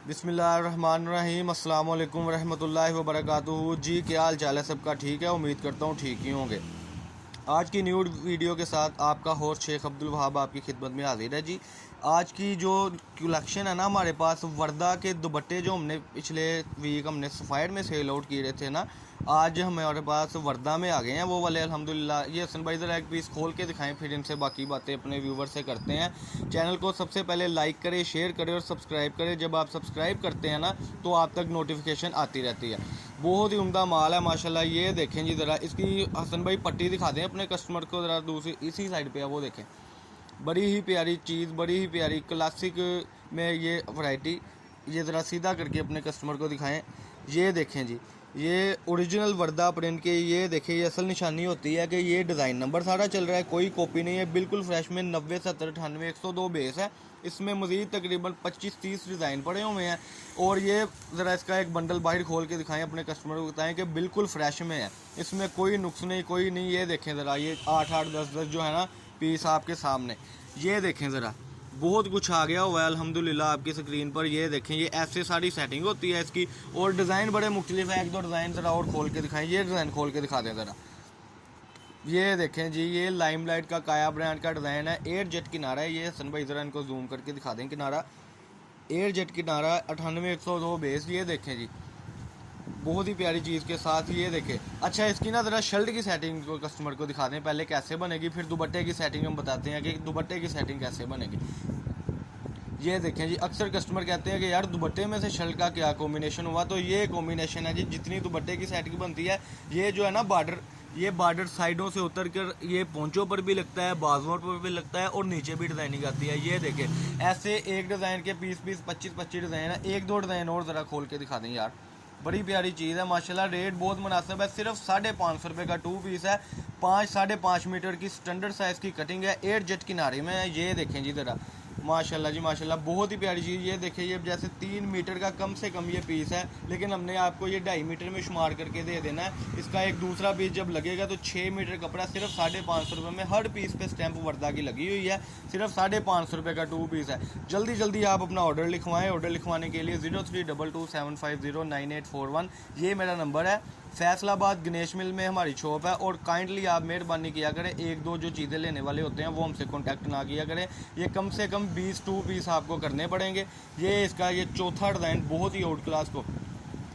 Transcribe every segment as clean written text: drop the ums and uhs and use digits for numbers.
बिस्मिल्लाहिर्रहमानिर्रहीम अस्सलाम वालेकुम रहमतुल्लाहि व बरकातुहू। जी क्या हाल चाल है सबका? ठीक है, उम्मीद करता हूँ ठीक ही होंगे। आज की न्यू वीडियो के साथ आपका होस्ट शेख अब्दुल वहाब आपकी खिदमत में हाजिर है। जी आज की जो कलेक्शन है ना हमारे पास वर्दा के दुपट्टे जो हमने पिछले वीक हमने सफ़ायर में सेल आउट किए थे ना, आज हमारे पास वर्दा में आ गए हैं वो वाले अल्हम्दुलिल्लाह। ये हसन भाई ज़रा एक पीस खोल के दिखाएं, फिर इनसे बाकी बातें अपने व्यूवर से करते हैं। चैनल को सबसे पहले लाइक करें, शेयर करें और सब्सक्राइब करें। जब आप सब्सक्राइब करते हैं ना तो आप तक नोटिफिकेशन आती रहती है। बहुत ही उम्दा माल है माशाल्लाह। ये देखें जी, ज़रा इसकी हसन भाई पट्टी दिखा दें अपने कस्टमर को ज़रा। दूसरी इसी साइड पे है, वो देखें, बड़ी ही प्यारी चीज़, बड़ी ही प्यारी क्लासिक में ये वैरायटी। ये ज़रा सीधा करके अपने कस्टमर को दिखाएं। ये देखें जी, ये ओरिजिनल वर्दा प्रिंट के, ये देखें, ये असल निशानी होती है कि ये डिज़ाइन नंबर सारा चल रहा है, कोई कॉपी नहीं है, बिल्कुल फ्रेश में 90 70 98 102 बेस है। इसमें मज़ीद तकरीबन 25-30 डिज़ाइन पड़े हुए हैं। और ये ज़रा इसका एक बंडल बाहर खोल के दिखाएं, अपने कस्टमर को बताएं कि बिल्कुल फ्रेश में है, इसमें कोई नुक्स नहीं, कोई नहीं। ये देखें ज़रा, ये 8-8 10-10 जो है ना पीस आपके सामने, ये देखें ज़रा, बहुत कुछ आ गया हुआ है अल्हम्दुलिल्लाह आपकी स्क्रीन पर। ये देखें, ये ऐसे सारी सेटिंग होती है इसकी, और डिज़ाइन बड़े मुख्तलिफ हैं। एक दो डिज़ाइन ज़रा और खोल के दिखाएं, ये डिज़ाइन खोल के दिखा दें ज़रा। ये देखें जी, ये लाइमलाइट का काया ब्रांड का डिज़ाइन है। एयर जेट किनारा है ये। हसन भाई ज़रा इनको जूम करके दिखा दें किनारा, एयर जेट किनारा 98 102 बेस। ये देखें जी, बहुत ही प्यारी चीज़ के साथ। ये देखें, अच्छा इसकी ना ज़रा शर्ट की सेटिंग को कस्टमर को दिखा दें पहले कैसे बनेगी, फिर दुपट्टे की सेटिंग हम बताते हैं कि दुपट्टे की सेटिंग कैसे बनेगी। ये देखें जी, अक्सर कस्टमर कहते हैं कि यार दुपट्टे में से शर्ट का क्या कॉम्बिनेशन हुआ, तो ये कॉम्बिनेशन है जी। जितनी दुपट्टे की सेटिंग बनती है, ये जो है ना बॉर्डर, ये बॉर्डर साइडों से उतर कर ये पोंचों पर भी लगता है, बाजुओं पर भी लगता है, और नीचे भी डिज़ाइनिंग आती है। ये देखें, ऐसे एक डिज़ाइन के 20-20 25-25 डिज़ाइन है। एक दो डिज़ाइन और ज़रा खोल के दिखा दें यार, बड़ी प्यारी चीज़ है माशाल्लाह। रेट बहुत मुनासिब है, सिर्फ 550 रुपये का 2 पीस है। 5-5.5 मीटर की स्टैंडर्ड साइज़ की कटिंग है, एयर जेट किनारे में है। ये देखें जी ज़रा, माशाल्लाह जी माशाल्लाह, बहुत ही प्यारी चीज़। ये देखिए, ये जैसे 3 मीटर का कम से कम ये पीस है, लेकिन हमने आपको ये 2.5 मीटर में शुमार करके दे देना है। इसका एक दूसरा पीस जब लगेगा तो 6 मीटर कपड़ा सिर्फ 550 रुपये में। हर पीस पे स्टैंप वर्दा की लगी हुई है। सिर्फ 550 रुपये का 2 पीस है। जल्दी जल्दी आप अपना ऑर्डर लिखवाएं। ऑर्डर लिखवाने के लिए 032275098841 ये मेरा नंबर है। फैसलाबाद गणेश मिल में हमारी शॉप है। और काइंडली आप मेहरबानी किया करें, एक दो जो चीज़ें लेने वाले होते हैं वो हमसे कांटेक्ट ना किया करें। ये कम से कम 2 पीस आपको करने पड़ेंगे। ये इसका ये चौथा डिज़ाइन बहुत ही आउट क्लास को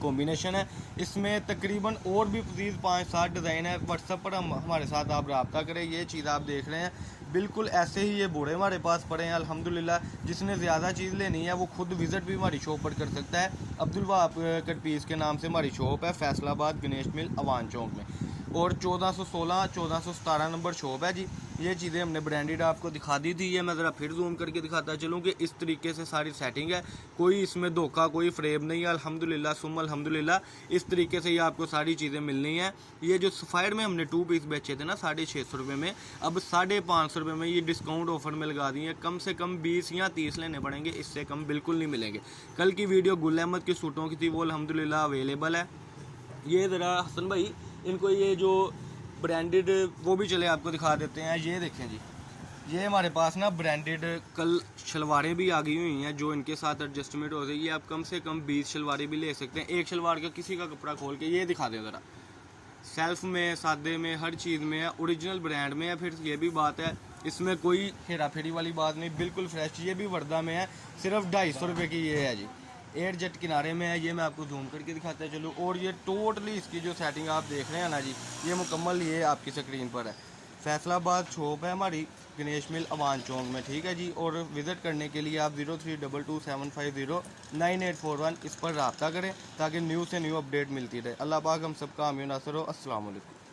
कॉम्बिनेशन है। इसमें तकरीबन और भी मज़ीद 5-7 डिज़ाइन है। व्हाट्सएप पर हमारे साथ आप रब्ता करें। ये चीज़ आप देख रहे हैं, बिल्कुल ऐसे ही ये बोरे हमारे पास पड़े हैं अल्हम्दुलिल्लाह। जिसने ज़्यादा चीज़ लेनी है वो खुद विज़िट भी हमारी शॉप पर कर सकता है। अब्दुल वहाब कट पीस के नाम से हमारी शॉप है, फैसलाबाद गणेश मिल अवान चौक में, और 1416 1417 नंबर शॉप है जी। ये चीज़ें हमने ब्रांडेड आपको दिखा दी थी। ये मैं ज़रा फिर जूम करके दिखाता चलूँ कि इस तरीके से सारी सेटिंग है, कोई इसमें धोखा, कोई फ्रेम नहीं है अल्हम्दुलिल्लाह सुम अल्हम्दुलिल्लाह। इस तरीके से ये आपको सारी चीज़ें मिलनी है। ये जो सफ़ायर में हमने 2 पीस बेचे थे ना 650 रुपये में, अब 550 रुपये में ये डिस्काउंट ऑफर में लगा दी है। कम से कम 20 या 30 लेने पड़ेंगे, इससे कम बिल्कुल नहीं मिलेंगे। कल की वीडियो गुल अहमद के सूटों की थी, वो अल्हम्दुलिल्लाह अवेलेबल है। ये ज़रा हसन भाई इनको ये जो ब्रांडेड वो भी चले आपको दिखा देते हैं। ये देखें जी, ये हमारे पास ना ब्रांडेड कल शलवारें भी आ गई हुई हैं जो इनके साथ एडजस्टमेंट हो जाएगी। आप कम से कम 20 शलवारें भी ले सकते हैं। एक शलवार का किसी का कपड़ा खोल के ये दिखा दें ज़रा, सेल्फ में, सादे में, हर चीज़ में है, ओरिजिनल ब्रांड में है। फिर ये भी बात है, इसमें कोई हेरा फेरी वाली बात नहीं, बिल्कुल फ्रेश। ये भी वर्दा में है, सिर्फ 250 रुपये की ये है जी। एयर जेट किनारे में है। ये मैं आपको जूम करके दिखाता चलूँ। और ये टोटली इसकी जो सेटिंग आप देख रहे हैं ना जी, ये मुकम्मल ये आपकी स्क्रीन पर है। फैसलाबाद शॉप है हमारी गणेश मिल अवान चौक में, ठीक है जी। और विज़िट करने के लिए आप 032275098841 इस पर रब्ता करें ताकि न्यू से न्यू अपडेट मिलती रहे। अल्लाह पाक हम सबका आमीन नासर हो। अस्सलाम वालेकुम।